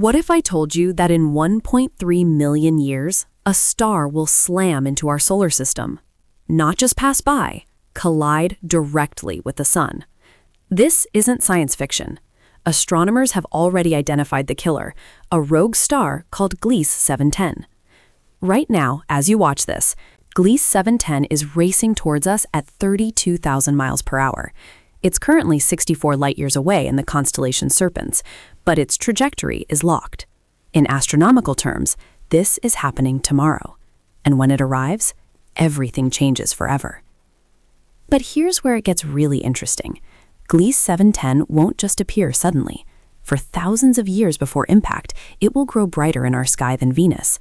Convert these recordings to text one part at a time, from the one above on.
What if I told you that in 1.3 million years, a star will slam into our solar system? Not just pass by, collide directly with the sun. This isn't science fiction. Astronomers have already identified the killer, a rogue star called Gliese 710. Right now, as you watch this, Gliese 710 is racing towards us at 32,000 miles per hour. It's currently 64 light-years away in the constellation Serpens, but its trajectory is locked. In astronomical terms, this is happening tomorrow. And when it arrives, everything changes forever. But here's where it gets really interesting. Gliese 710 won't just appear suddenly. For thousands of years before impact, it will grow brighter in our sky than Venus.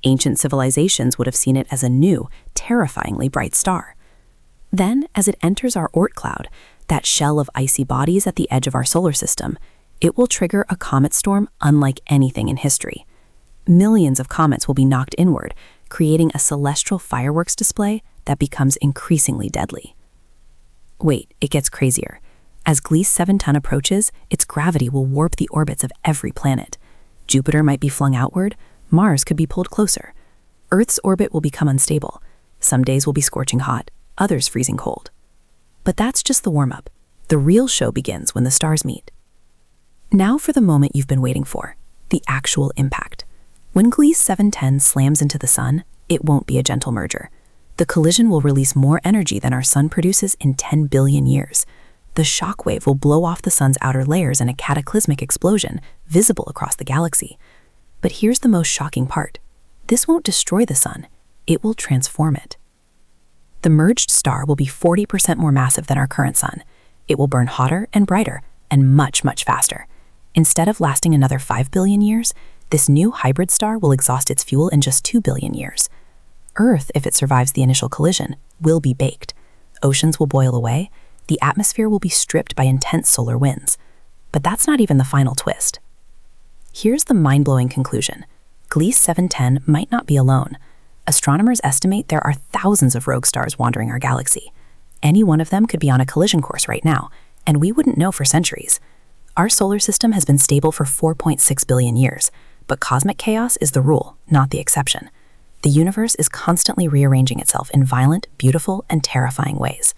Ancient civilizations would have seen it as a new, terrifyingly bright star. Then, as it enters our Oort cloud, that shell of icy bodies at the edge of our solar system, it will trigger a comet storm unlike anything in history. Millions of comets will be knocked inward, creating a celestial fireworks display that becomes increasingly deadly. Wait, it gets crazier. As Gliese 710 approaches, its gravity will warp the orbits of every planet. Jupiter might be flung outward, Mars could be pulled closer. Earth's orbit will become unstable. Some days will be scorching hot, others freezing cold. But that's just the warm-up. The real show begins when the stars meet. Now for the moment you've been waiting for, the actual impact. When Gliese 710 slams into the sun, it won't be a gentle merger. The collision will release more energy than our sun produces in 10 billion years. The shock wave will blow off the sun's outer layers in a cataclysmic explosion visible across the galaxy. But here's the most shocking part. This won't destroy the sun, it will transform it. The merged star will be 40% more massive than our current sun. It will burn hotter and brighter and much, much faster. Instead of lasting another 5 billion years, this new hybrid star will exhaust its fuel in just 2 billion years. Earth, if it survives the initial collision, will be baked. Oceans will boil away. The atmosphere will be stripped by intense solar winds. But that's not even the final twist. Here's the mind-blowing conclusion. Gliese 710 might not be alone. Astronomers estimate there are thousands of rogue stars wandering our galaxy. Any one of them could be on a collision course right now, and we wouldn't know for centuries. Our solar system has been stable for 4.6 billion years, but cosmic chaos is the rule, not the exception. The universe is constantly rearranging itself in violent, beautiful, and terrifying ways.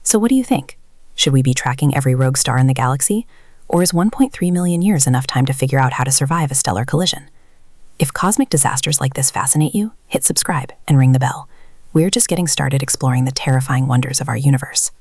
So what do you think? Should we be tracking every rogue star in the galaxy? Or is 1.3 million years enough time to figure out how to survive a stellar collision? If cosmic disasters like this fascinate you, hit subscribe and ring the bell. We're just getting started exploring the terrifying wonders of our universe.